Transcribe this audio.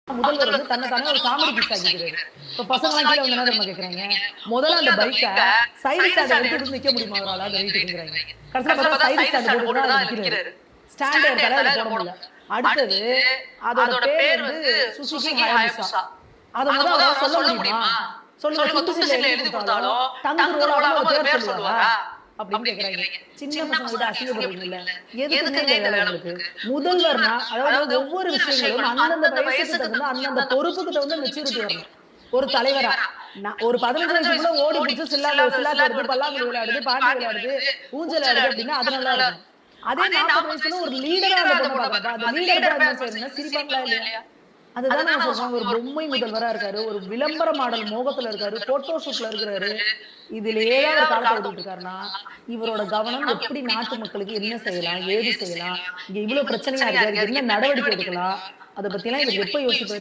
முதல்வர் வந்து தன்னை தானே ஒரு காமெடி பீஸ் ஆக்கிக்கிறாரு. இப்ப பசங்கலாம் கீழ வந்து என்ன தெரியுமா கேட்கறாங்க? முதல்ல அந்த பைக்க சைடு ஸ்டாண்ட் எடுத்துட்டு நிக்க முடியுமா அவரால அந்த வெயிட்டுக்குங்கறாங்க. கடைசில பார்த்தா சைடு ஸ்டாண்ட் போட்டு தான் நிக்கிறாரு. ஸ்டாண்ட் எடுத்தாலே அதுல போட முடியல. அடுத்தது அதோட பேர் வந்து சுசுகி ஹயாபுசா. அத அவரால சொல்ல முடியுமா? சொல்லுங்க துண்டு சீட்ல எழுதி கொடுத்தாலும் டங்கு ரோல் ஆகாம அது பேர் சொல்லுவாரா? அப்படின்னு கேக்குறாங்க. சின்ன பசங்க கிட்ட அசிங்கப்படுறீங்கல்ல. எதுக்குங்க இந்த வேலை உங்களுக்கு? முதல்வர்னா அதாவது ஒவ்வொரு விஷயங்களும் அந்தந்த வயசுக்கு தகுந்த அந்தந்த பொறுப்புக்கு தகுந்த மெச்சூரிட்டி வரணும். ஒரு தலைவரா ஒரு 15 வயசுக்குள்ள ஓடி புடிச்சு சில்லாக்கு எடுத்து பல்லாங்குழி விளையாடுது, பாண்டி விளையாடுது, ஊஞ்சல் ஆடுது அப்படின்னா அது நல்லா இருக்கும். அதே 40 வயசுல ஒரு லீடரா அந்த பொண்ணு பாக்குறப்ப அந்த லீடர் தான் என்ன செய்யணும் சிரிப்பாங்களா இல்லையா? அதுதான் நான் சொல்றேன். ஒரு பொம்மை முதல்வரா இருக்காரு. ஒரு விளம்பர மாடல் மோகத்துல இருக்காரு. போட்டோ ஷூட்ல இருக்கிறாரு. இதுலயே தான் அவர் காலத்த ஓட்டிட்டு இருக்காருன்னா, இவரோட கவனம் எப்படி நாட்டு மக்களுக்கு என்ன செய்யலாம்? ஏது செய்யலாம்? இங்க இவ்வளவு பிரச்சனையா இருக்கு. அதுக்கு என்ன நடவடிக்கை எடுக்கலாம்? அத பத்திலாம் இவர் எப்ப யோசிப்பாரு?